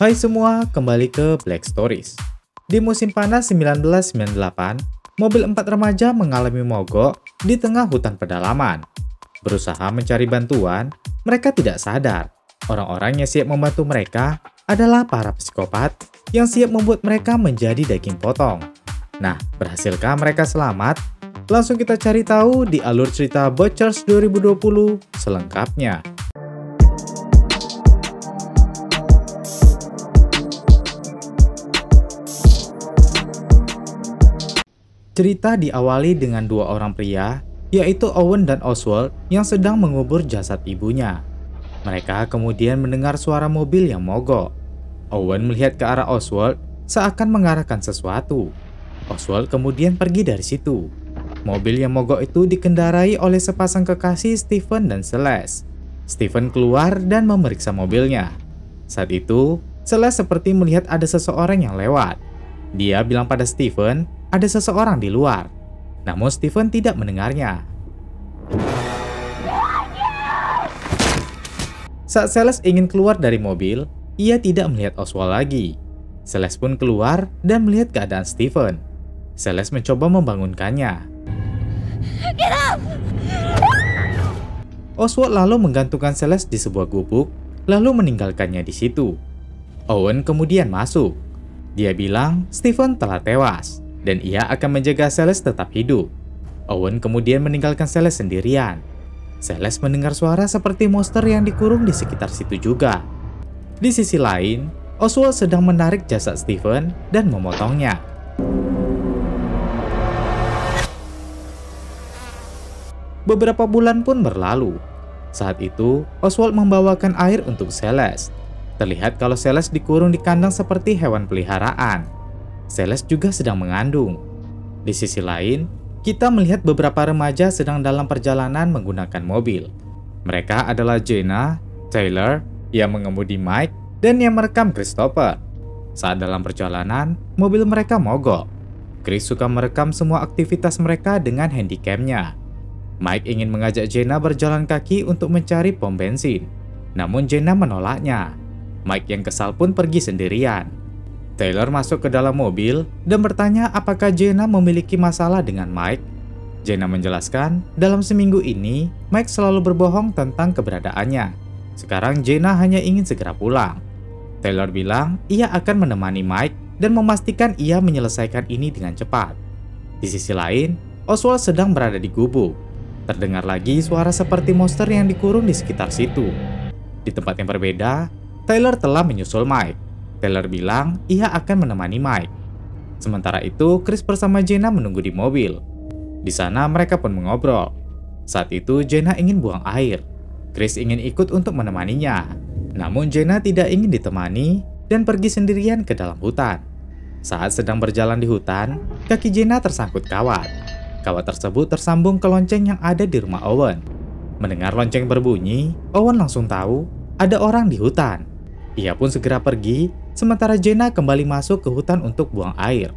Hai semua, kembali ke Black Stories. Di musim panas 1998, mobil 4 remaja mengalami mogok di tengah hutan pedalaman. Berusaha mencari bantuan, mereka tidak sadar orang-orang yang siap membantu mereka adalah para psikopat yang siap membuat mereka menjadi daging potong. Nah, berhasilkah mereka selamat? Langsung kita cari tahu di alur cerita Butchers 2020 selengkapnya. Cerita diawali dengan dua orang pria, yaitu Owen dan Oswald yang sedang mengubur jasad ibunya. Mereka kemudian mendengar suara mobil yang mogok. Owen melihat ke arah Oswald seakan mengarahkan sesuatu. Oswald kemudian pergi dari situ. Mobil yang mogok itu dikendarai oleh sepasang kekasih Stephen dan Celeste. Stephen keluar dan memeriksa mobilnya. Saat itu, Celeste seperti melihat ada seseorang yang lewat. Dia bilang pada Stephen, ada seseorang di luar. Namun Stephen tidak mendengarnya. Saat Celeste ingin keluar dari mobil, ia tidak melihat Oswald lagi. Celeste pun keluar dan melihat keadaan Stephen. Celeste mencoba membangunkannya. Get up! Oswald lalu menggantungkan Celeste di sebuah gubuk, lalu meninggalkannya di situ. Owen kemudian masuk. Dia bilang Stephen telah tewas, dan ia akan menjaga Celeste tetap hidup. Owen kemudian meninggalkan Celeste sendirian. Celeste mendengar suara seperti monster yang dikurung di sekitar situ juga. Di sisi lain, Oswald sedang menarik jasad Stephen dan memotongnya. Beberapa bulan pun berlalu. Saat itu, Oswald membawakan air untuk Celeste. Terlihat kalau Celeste dikurung di kandang seperti hewan peliharaan. Celeste juga sedang mengandung. Di sisi lain, kita melihat beberapa remaja sedang dalam perjalanan menggunakan mobil. Mereka adalah Jenna, Taylor, yang mengemudi Mike, dan yang merekam Christopher. Saat dalam perjalanan, mobil mereka mogok. Chris suka merekam semua aktivitas mereka dengan handycamnya. Mike ingin mengajak Jenna berjalan kaki untuk mencari pom bensin. Namun Jenna menolaknya. Mike yang kesal pun pergi sendirian. Taylor masuk ke dalam mobil dan bertanya apakah Jenna memiliki masalah dengan Mike. Jenna menjelaskan, dalam seminggu ini, Mike selalu berbohong tentang keberadaannya. Sekarang Jenna hanya ingin segera pulang. Taylor bilang ia akan menemani Mike dan memastikan ia menyelesaikan ini dengan cepat. Di sisi lain, Oswald sedang berada di gubuk. Terdengar lagi suara seperti monster yang dikurung di sekitar situ. Di tempat yang berbeda, Taylor telah menyusul Mike. Taylor bilang ia akan menemani Mike. Sementara itu, Chris bersama Jenna menunggu di mobil. Di sana mereka pun mengobrol. Saat itu Jenna ingin buang air. Chris ingin ikut untuk menemaninya. Namun Jenna tidak ingin ditemani dan pergi sendirian ke dalam hutan. Saat sedang berjalan di hutan, kaki Jenna tersangkut kawat. Kawat tersebut tersambung ke lonceng yang ada di rumah Owen. Mendengar lonceng berbunyi, Owen langsung tahu ada orang di hutan. Ia pun segera pergi, sementara Jenna kembali masuk ke hutan untuk buang air.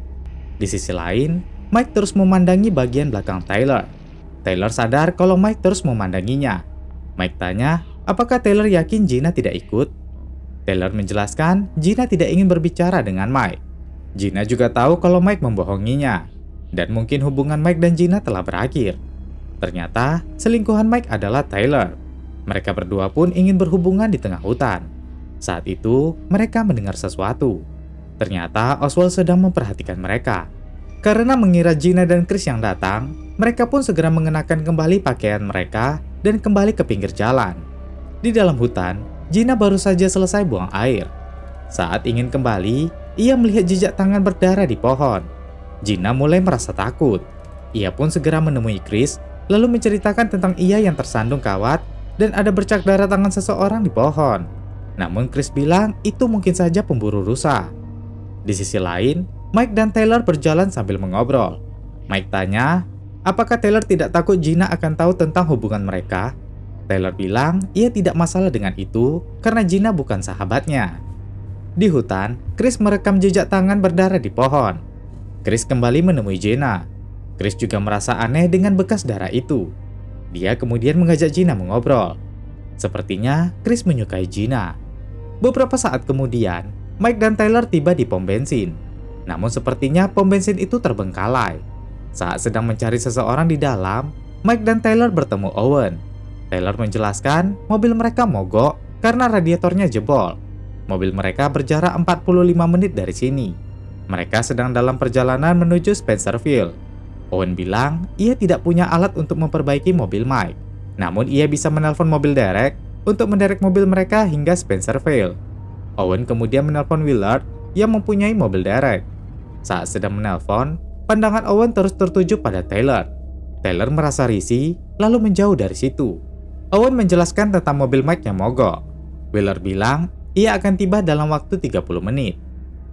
Di sisi lain, Mike terus memandangi bagian belakang Taylor. Taylor sadar kalau Mike terus memandanginya. Mike tanya, apakah Taylor yakin Jenna tidak ikut? Taylor menjelaskan, Jenna tidak ingin berbicara dengan Mike. Jenna juga tahu kalau Mike membohonginya, dan mungkin hubungan Mike dan Jenna telah berakhir. Ternyata, selingkuhan Mike adalah Taylor. Mereka berdua pun ingin berhubungan di tengah hutan. Saat itu, mereka mendengar sesuatu. Ternyata Oswald sedang memperhatikan mereka. Karena mengira Jenna dan Chris yang datang, mereka pun segera mengenakan kembali pakaian mereka dan kembali ke pinggir jalan. Di dalam hutan, Jenna baru saja selesai buang air. Saat ingin kembali, ia melihat jejak tangan berdarah di pohon. Jenna mulai merasa takut. Ia pun segera menemui Chris, lalu menceritakan tentang ia yang tersandung kawat dan ada bercak darah tangan seseorang di pohon. Namun Chris bilang itu mungkin saja pemburu rusa. Di sisi lain, Mike dan Taylor berjalan sambil mengobrol. Mike tanya, apakah Taylor tidak takut Jenna akan tahu tentang hubungan mereka? Taylor bilang ia tidak masalah dengan itu karena Jenna bukan sahabatnya. Di hutan, Chris merekam jejak tangan berdarah di pohon. Chris kembali menemui Jenna. Chris juga merasa aneh dengan bekas darah itu. Dia kemudian mengajak Jenna mengobrol. Sepertinya Chris menyukai Jenna. Beberapa saat kemudian, Mike dan Tyler tiba di pom bensin. Namun sepertinya pom bensin itu terbengkalai. Saat sedang mencari seseorang di dalam, Mike dan Tyler bertemu Owen. Tyler menjelaskan mobil mereka mogok karena radiatornya jebol. Mobil mereka berjarak 45 menit dari sini. Mereka sedang dalam perjalanan menuju Spencerville. Owen bilang ia tidak punya alat untuk memperbaiki mobil Mike. Namun ia bisa menelpon mobil derek untuk menderek mobil mereka hingga Spencerville. Owen kemudian menelpon Willard yang mempunyai mobil derek. Saat sedang menelpon, pandangan Owen terus tertuju pada Tyler. Tyler merasa risih lalu menjauh dari situ. Owen menjelaskan tentang mobil Mike yang mogok. Willard bilang ia akan tiba dalam waktu 30 menit.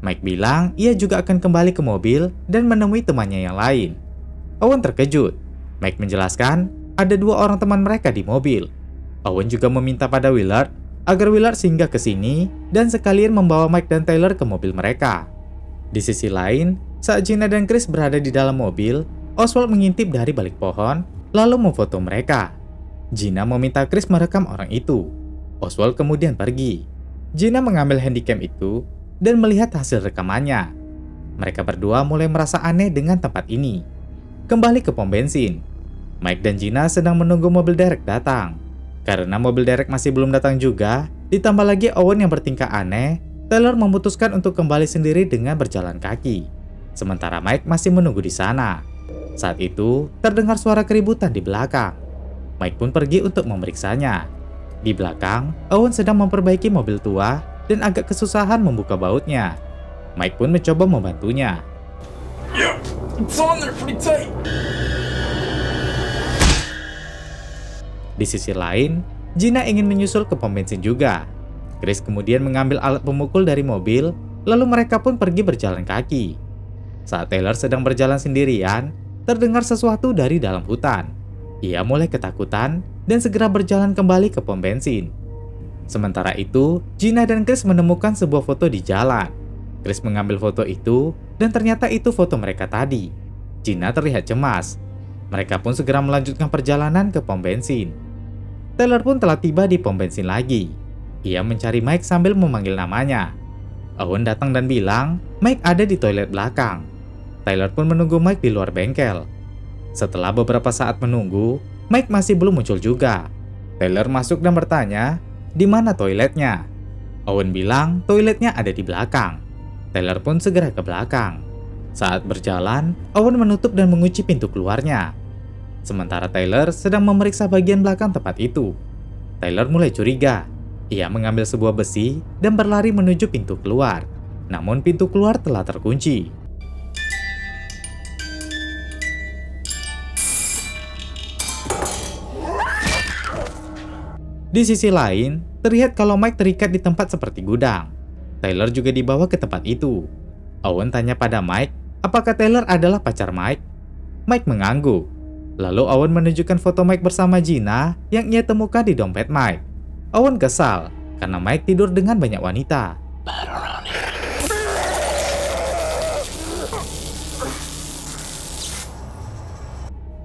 Mike bilang ia juga akan kembali ke mobil dan menemui temannya yang lain. Owen terkejut. Mike menjelaskan ada 2 orang teman mereka di mobil. Owen juga meminta pada Willard agar Willard singgah ke sini dan sekalian membawa Mike dan Tyler ke mobil mereka. Di sisi lain, saat Gina dan Chris berada di dalam mobil, Oswald mengintip dari balik pohon lalu memfoto mereka. Gina meminta Chris merekam orang itu. Oswald kemudian pergi. Gina mengambil handycam itu dan melihat hasil rekamannya. Mereka berdua mulai merasa aneh dengan tempat ini. Kembali ke pom bensin. Mike dan Gina sedang menunggu mobil derek datang. Karena mobil derek masih belum datang juga, ditambah lagi Owen yang bertingkah aneh, Tyler memutuskan untuk kembali sendiri dengan berjalan kaki. Sementara Mike masih menunggu di sana. Saat itu, terdengar suara keributan di belakang. Mike pun pergi untuk memeriksanya. Di belakang, Owen sedang memperbaiki mobil tua dan agak kesusahan membuka bautnya. Mike pun mencoba membantunya. Di sisi lain, Gina ingin menyusul ke pom bensin juga. Chris kemudian mengambil alat pemukul dari mobil, lalu mereka pun pergi berjalan kaki. Saat Tyler sedang berjalan sendirian, terdengar sesuatu dari dalam hutan. Ia mulai ketakutan dan segera berjalan kembali ke pom bensin. Sementara itu, Gina dan Chris menemukan sebuah foto di jalan. Chris mengambil foto itu dan ternyata itu foto mereka tadi. Gina terlihat cemas. Mereka pun segera melanjutkan perjalanan ke pom bensin. Tyler pun telah tiba di pom bensin lagi. Ia mencari Mike sambil memanggil namanya. Owen datang dan bilang Mike ada di toilet belakang. Tyler pun menunggu Mike di luar bengkel. Setelah beberapa saat menunggu, Mike masih belum muncul juga. Tyler masuk dan bertanya, di mana toiletnya? Owen bilang toiletnya ada di belakang. Tyler pun segera ke belakang. Saat berjalan, Owen menutup dan mengunci pintu keluarnya. Sementara Tyler sedang memeriksa bagian belakang tempat itu. Tyler mulai curiga. Ia mengambil sebuah besi dan berlari menuju pintu keluar. Namun pintu keluar telah terkunci. Di sisi lain, terlihat kalau Mike terikat di tempat seperti gudang. Tyler juga dibawa ke tempat itu. Owen tanya pada Mike, apakah Tyler adalah pacar Mike? Mike mengangguk. Lalu Owen menunjukkan foto Mike bersama Gina yang ia temukan di dompet Mike. Owen kesal karena Mike tidur dengan banyak wanita.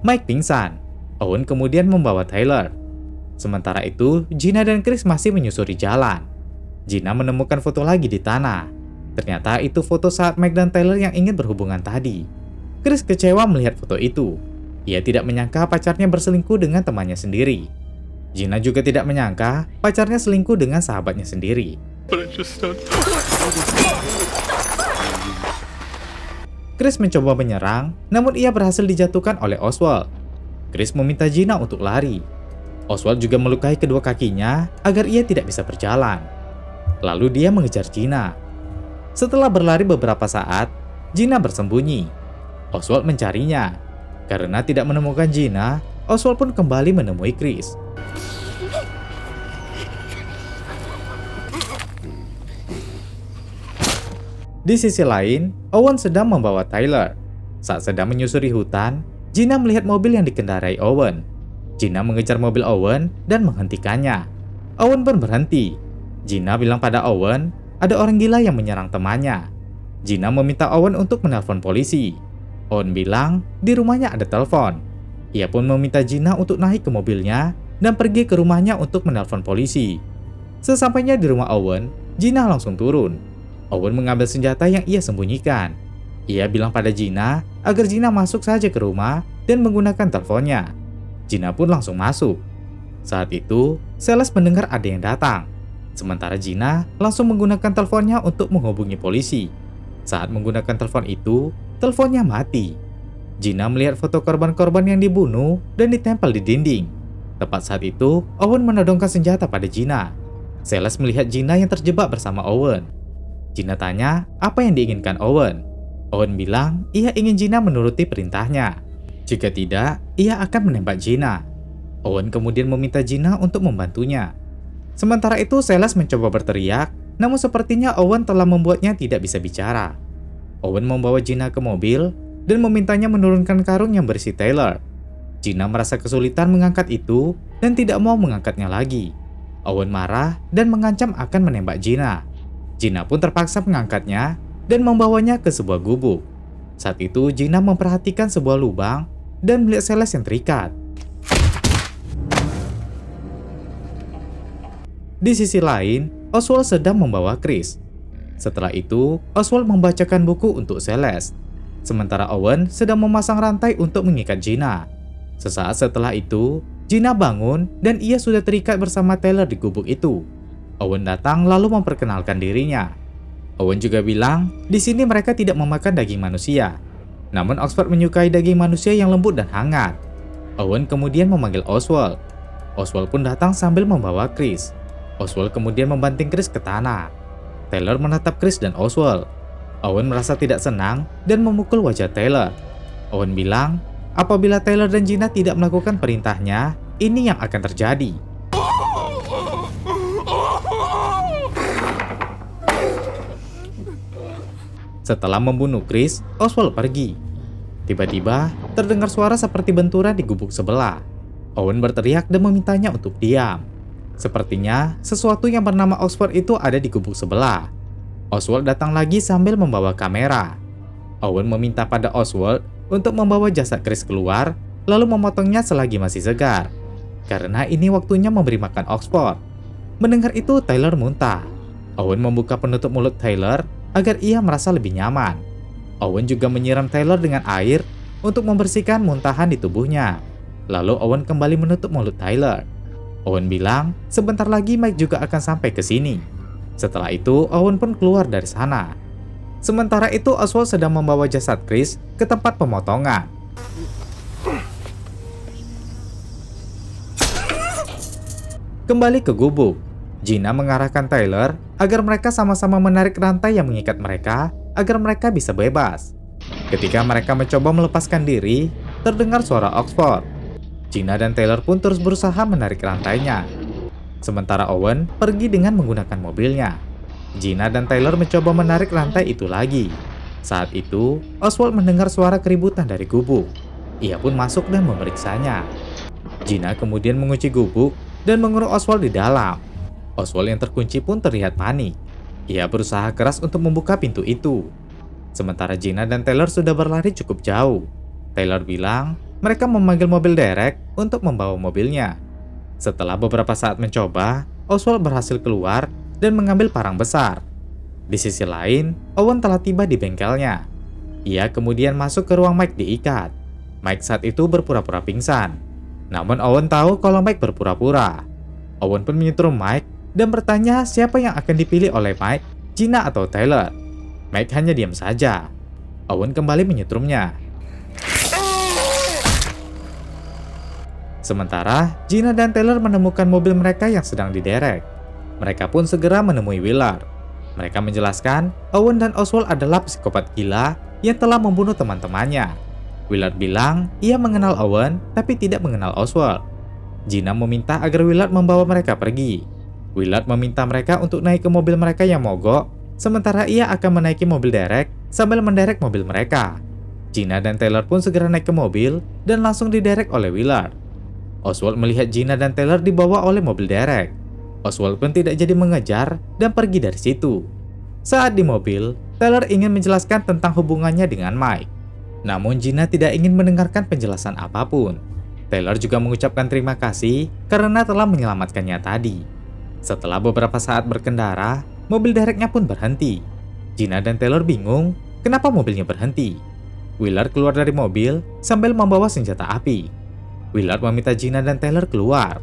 Mike pingsan. Owen kemudian membawa Tyler. Sementara itu, Gina dan Chris masih menyusuri jalan. Gina menemukan foto lagi di tanah. Ternyata itu foto saat Mike dan Tyler yang ingin berhubungan tadi. Chris kecewa melihat foto itu. Ia tidak menyangka pacarnya berselingkuh dengan temannya sendiri. Gina juga tidak menyangka pacarnya selingkuh dengan sahabatnya sendiri. Chris mencoba menyerang, namun ia berhasil dijatuhkan oleh Oswald. Chris meminta Gina untuk lari. Oswald juga melukai kedua kakinya agar ia tidak bisa berjalan. Lalu dia mengejar Gina. Setelah berlari beberapa saat, Gina bersembunyi. Oswald mencarinya. Karena tidak menemukan Gina, Oswald pun kembali menemui Chris. Di sisi lain, Owen sedang membawa Tyler. Saat sedang menyusuri hutan, Gina melihat mobil yang dikendarai Owen. Gina mengejar mobil Owen dan menghentikannya. Owen pun berhenti. Gina bilang pada Owen, ada orang gila yang menyerang temannya. Gina meminta Owen untuk menelpon polisi. Owen bilang di rumahnya ada telepon. Ia pun meminta Gina untuk naik ke mobilnya dan pergi ke rumahnya untuk menelpon polisi. Sesampainya di rumah Owen, Gina langsung turun. Owen mengambil senjata yang ia sembunyikan. Ia bilang pada Gina agar Gina masuk saja ke rumah dan menggunakan teleponnya. Gina pun langsung masuk. Saat itu, Celeste mendengar ada yang datang. Sementara Gina langsung menggunakan teleponnya untuk menghubungi polisi. Saat menggunakan telepon itu, teleponnya mati. Gina melihat foto korban-korban yang dibunuh dan ditempel di dinding. Tepat saat itu, Owen menodongkan senjata pada Gina. Celeste melihat Gina yang terjebak bersama Owen. Gina tanya apa yang diinginkan Owen. Owen bilang ia ingin Gina menuruti perintahnya. Jika tidak, ia akan menembak Gina. Owen kemudian meminta Gina untuk membantunya. Sementara itu, Celeste mencoba berteriak, namun sepertinya Owen telah membuatnya tidak bisa bicara. Owen membawa Gina ke mobil dan memintanya menurunkan karung yang berisi Taylor. Gina merasa kesulitan mengangkat itu dan tidak mau mengangkatnya lagi. Owen marah dan mengancam akan menembak Gina. Gina pun terpaksa mengangkatnya dan membawanya ke sebuah gubuk. Saat itu Gina memperhatikan sebuah lubang dan melihat Celeste yang terikat. Di sisi lain, Oswald sedang membawa Chris. Setelah itu, Oswald membacakan buku untuk Celeste. Sementara Owen sedang memasang rantai untuk mengikat Gina. Sesaat setelah itu, Gina bangun dan ia sudah terikat bersama Taylor di gubuk itu. Owen datang lalu memperkenalkan dirinya. Owen juga bilang, di sini mereka tidak memakan daging manusia. Namun Oxford menyukai daging manusia yang lembut dan hangat. Owen kemudian memanggil Oswald. Oswald pun datang sambil membawa Chris. Oswald kemudian membanting Chris ke tanah. Taylor menatap Chris dan Oswald. Owen merasa tidak senang dan memukul wajah Taylor. Owen bilang, apabila Taylor dan Gina tidak melakukan perintahnya, ini yang akan terjadi. Setelah membunuh Chris, Oswald pergi. Tiba-tiba, terdengar suara seperti benturan di gubuk sebelah. Owen berteriak dan memintanya untuk diam. Sepertinya, sesuatu yang bernama Oxford itu ada di gubuk sebelah. Oswald datang lagi sambil membawa kamera. Owen meminta pada Oswald untuk membawa jasad Chris keluar, lalu memotongnya selagi masih segar. Karena ini waktunya memberi makan Oxford. Mendengar itu, Taylor muntah. Owen membuka penutup mulut Taylor agar ia merasa lebih nyaman. Owen juga menyiram Taylor dengan air untuk membersihkan muntahan di tubuhnya. Lalu Owen kembali menutup mulut Taylor. Owen bilang, sebentar lagi Mike juga akan sampai ke sini. Setelah itu, Owen pun keluar dari sana. Sementara itu, Oswald sedang membawa jasad Chris ke tempat pemotongan. Kembali ke gubuk, Gina mengarahkan Taylor agar mereka sama-sama menarik rantai yang mengikat mereka agar mereka bisa bebas. Ketika mereka mencoba melepaskan diri, terdengar suara Oxford. Gina dan Taylor pun terus berusaha menarik rantainya. Sementara Owen pergi dengan menggunakan mobilnya. Gina dan Taylor mencoba menarik rantai itu lagi. Saat itu, Oswald mendengar suara keributan dari gubuk. Ia pun masuk dan memeriksanya. Gina kemudian mengunci gubuk dan mengurung Oswald di dalam. Oswald yang terkunci pun terlihat panik. Ia berusaha keras untuk membuka pintu itu. Sementara Gina dan Taylor sudah berlari cukup jauh. Taylor bilang mereka memanggil mobil derek untuk membawa mobilnya. Setelah beberapa saat mencoba, Oswald berhasil keluar dan mengambil parang besar. Di sisi lain, Owen telah tiba di bengkelnya. Ia kemudian masuk ke ruang Mike diikat. Mike saat itu berpura-pura pingsan. Namun Owen tahu kalau Mike berpura-pura. Owen pun menyetrum Mike dan bertanya siapa yang akan dipilih oleh Mike, Gina atau Taylor. Mike hanya diam saja. Owen kembali menyetrumnya. Sementara, Gina dan Taylor menemukan mobil mereka yang sedang diderek. Mereka pun segera menemui Willard. Mereka menjelaskan, Owen dan Oswald adalah psikopat gila yang telah membunuh teman-temannya. Willard bilang, ia mengenal Owen tapi tidak mengenal Oswald. Gina meminta agar Willard membawa mereka pergi. Willard meminta mereka untuk naik ke mobil mereka yang mogok, sementara ia akan menaiki mobil derek sambil menderek mobil mereka. Gina dan Taylor pun segera naik ke mobil dan langsung diderek oleh Willard. Oswald melihat Gina dan Taylor dibawa oleh mobil derek. Oswald pun tidak jadi mengejar dan pergi dari situ. Saat di mobil, Taylor ingin menjelaskan tentang hubungannya dengan Mike. Namun Gina tidak ingin mendengarkan penjelasan apapun. Taylor juga mengucapkan terima kasih karena telah menyelamatkannya tadi. Setelah beberapa saat berkendara, mobil dereknya pun berhenti. Gina dan Taylor bingung kenapa mobilnya berhenti. Willard keluar dari mobil sambil membawa senjata api. Willard meminta Gina dan Taylor keluar.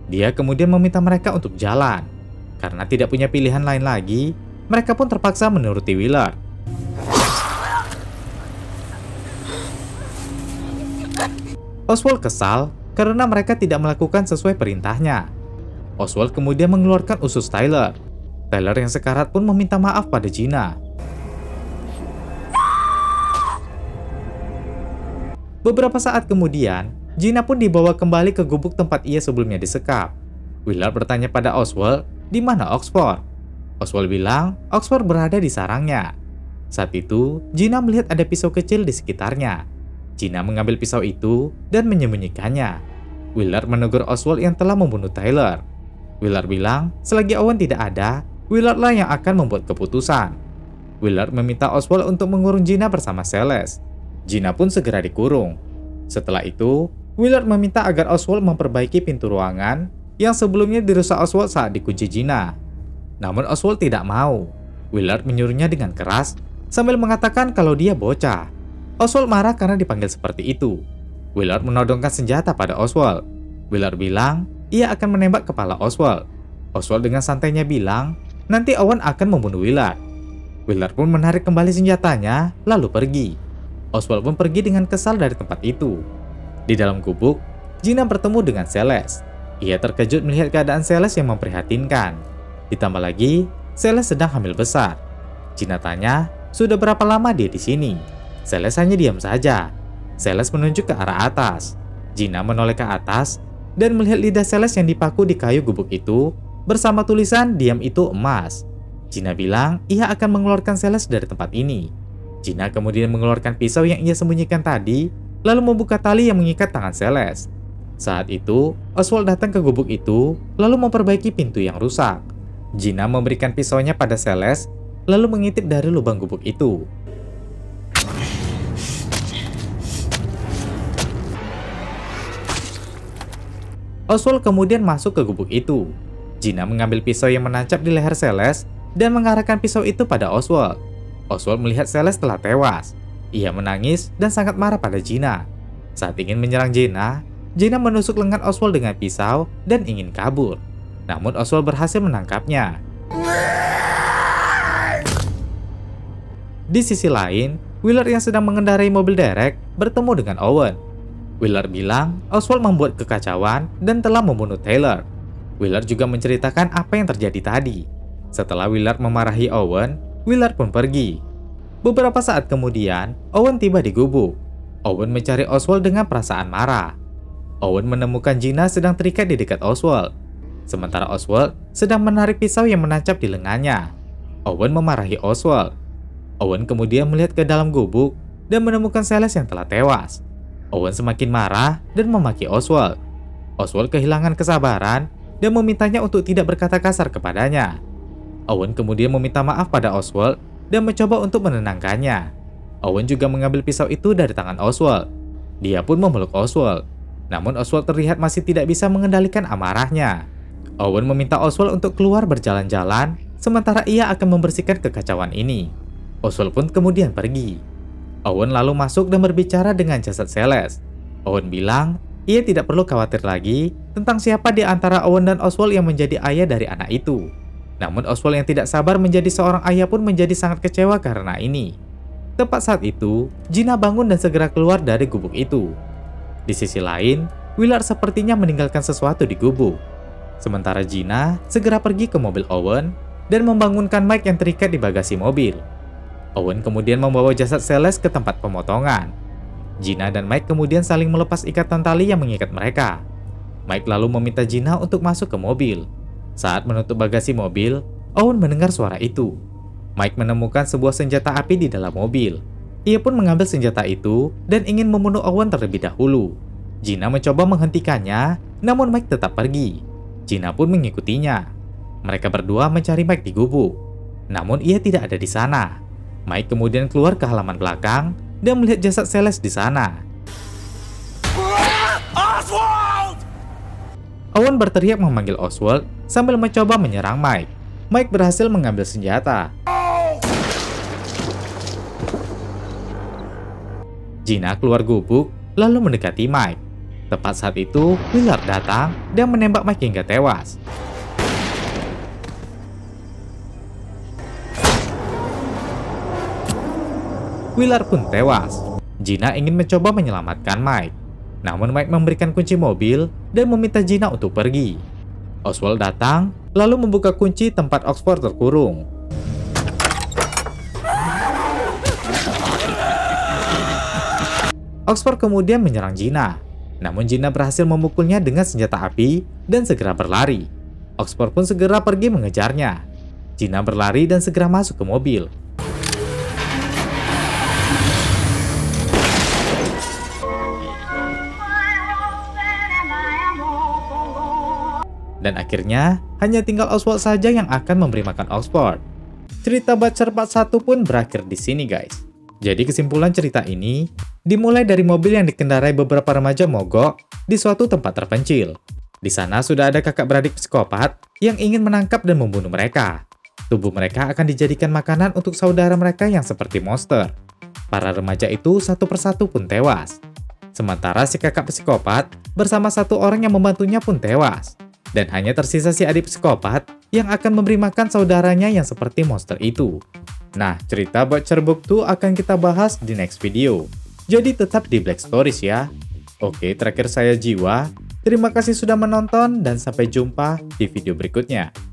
Dia kemudian meminta mereka untuk jalan. Karena tidak punya pilihan lain lagi, mereka pun terpaksa menuruti Willard. Oswald kesal karena mereka tidak melakukan sesuai perintahnya. Oswald kemudian mengeluarkan usus Tyler. Tyler yang sekarat pun meminta maaf pada Gina. Beberapa saat kemudian, Gina pun dibawa kembali ke gubuk tempat ia sebelumnya disekap. Willard bertanya pada Oswald, di mana Oxford? Oswald bilang, Oxford berada di sarangnya. Saat itu, Gina melihat ada pisau kecil di sekitarnya. Gina mengambil pisau itu dan menyembunyikannya. Willard menegur Oswald yang telah membunuh Tyler. Willard bilang, selagi Owen tidak ada, Willard lah yang akan membuat keputusan. Willard meminta Oswald untuk mengurung Gina bersama Celeste. Gina pun segera dikurung. Setelah itu, Willard meminta agar Oswald memperbaiki pintu ruangan yang sebelumnya dirusak Oswald saat dikunci Gina. Namun Oswald tidak mau. Willard menyuruhnya dengan keras sambil mengatakan kalau dia bocah. Oswald marah karena dipanggil seperti itu. Willard menodongkan senjata pada Oswald. Willard bilang ia akan menembak kepala Oswald. Oswald dengan santainya bilang nanti Owen akan membunuh Willard. Willard pun menarik kembali senjatanya lalu pergi. Oswald pun pergi dengan kesal dari tempat itu. Di dalam gubuk, Gina bertemu dengan Celeste. Ia terkejut melihat keadaan Celeste yang memprihatinkan. Ditambah lagi, Celeste sedang hamil besar. Gina tanya, sudah berapa lama dia di sini? Celeste hanya diam saja. Celeste menunjuk ke arah atas. Gina menoleh ke atas dan melihat lidah Celeste yang dipaku di kayu gubuk itu bersama tulisan diam itu emas. Gina bilang ia akan mengeluarkan Celeste dari tempat ini. Gina kemudian mengeluarkan pisau yang ia sembunyikan tadi lalu membuka tali yang mengikat tangan Celeste. Saat itu, Oswald datang ke gubuk itu lalu memperbaiki pintu yang rusak. Gina memberikan pisaunya pada Celeste lalu mengintip dari lubang gubuk itu. Oswald kemudian masuk ke gubuk itu. Gina mengambil pisau yang menancap di leher Celeste dan mengarahkan pisau itu pada Oswald. Oswald melihat Celeste telah tewas. Ia menangis dan sangat marah pada Gina. Saat ingin menyerang Gina, Gina menusuk lengan Oswald dengan pisau dan ingin kabur. Namun Oswald berhasil menangkapnya. Di sisi lain, Willard yang sedang mengendarai mobil derek bertemu dengan Owen. Willard bilang Oswald membuat kekacauan dan telah membunuh Taylor. Willard juga menceritakan apa yang terjadi tadi. Setelah Willard memarahi Owen, Willard pun pergi. Beberapa saat kemudian, Owen tiba di gubuk. Owen mencari Oswald dengan perasaan marah. Owen menemukan Gina sedang terikat di dekat Oswald. Sementara Oswald sedang menarik pisau yang menancap di lengannya. Owen memarahi Oswald. Owen kemudian melihat ke dalam gubuk dan menemukan Celeste yang telah tewas. Owen semakin marah dan memaki Oswald. Oswald kehilangan kesabaran dan memintanya untuk tidak berkata kasar kepadanya. Owen kemudian meminta maaf pada Oswald dan mencoba untuk menenangkannya. Owen juga mengambil pisau itu dari tangan Oswald. Dia pun memeluk Oswald. Namun Oswald terlihat masih tidak bisa mengendalikan amarahnya. Owen meminta Oswald untuk keluar berjalan-jalan, sementara ia akan membersihkan kekacauan ini. Oswald pun kemudian pergi. Owen lalu masuk dan berbicara dengan jasad Celeste. Owen bilang, ia tidak perlu khawatir lagi tentang siapa di antara Owen dan Oswald yang menjadi ayah dari anak itu. Namun Oswald yang tidak sabar menjadi seorang ayah pun menjadi sangat kecewa karena ini. Tepat saat itu, Gina bangun dan segera keluar dari gubuk itu. Di sisi lain, Willard sepertinya meninggalkan sesuatu di gubuk. Sementara Gina segera pergi ke mobil Owen dan membangunkan Mike yang terikat di bagasi mobil. Owen kemudian membawa jasad Celeste ke tempat pemotongan. Gina dan Mike kemudian saling melepas ikatan tali yang mengikat mereka. Mike lalu meminta Gina untuk masuk ke mobil. Saat menutup bagasi mobil, Owen mendengar suara itu. Mike menemukan sebuah senjata api di dalam mobil. Ia pun mengambil senjata itu dan ingin membunuh Owen terlebih dahulu. Gina mencoba menghentikannya, namun Mike tetap pergi. Gina pun mengikutinya. Mereka berdua mencari Mike di gubuk. Namun ia tidak ada di sana. Mike kemudian keluar ke halaman belakang dan melihat jasad Celeste di sana. Oswald! Owen berteriak memanggil Oswald sambil mencoba menyerang Mike. Mike berhasil mengambil senjata. Gina keluar gubuk lalu mendekati Mike. Tepat saat itu, Willard datang dan menembak Mike hingga tewas. Willard pun tewas. Gina ingin mencoba menyelamatkan Mike. Namun Mike memberikan kunci mobil dan meminta Gina untuk pergi. Oswald datang, lalu membuka kunci tempat Oxford terkurung. Oxford kemudian menyerang Gina. Namun Gina berhasil memukulnya dengan senjata api dan segera berlari. Oxford pun segera pergi mengejarnya. Gina berlari dan segera masuk ke mobil. Dan akhirnya, hanya tinggal Oswald saja yang akan memberi makan Oxford. Cerita Butcher Part 1 pun berakhir di sini guys. Jadi kesimpulan cerita ini, dimulai dari mobil yang dikendarai beberapa remaja mogok di suatu tempat terpencil. Di sana sudah ada kakak beradik psikopat yang ingin menangkap dan membunuh mereka. Tubuh mereka akan dijadikan makanan untuk saudara mereka yang seperti monster. Para remaja itu satu persatu pun tewas. Sementara si kakak psikopat bersama satu orang yang membantunya pun tewas. Dan hanya tersisa si adik psikopat yang akan memberi makan saudaranya yang seperti monster itu. Nah, cerita Butcher Book 2 akan kita bahas di next video. Jadi tetap di Black Stories ya. Oke, terakhir saya Jiwa. Terima kasih sudah menonton dan sampai jumpa di video berikutnya.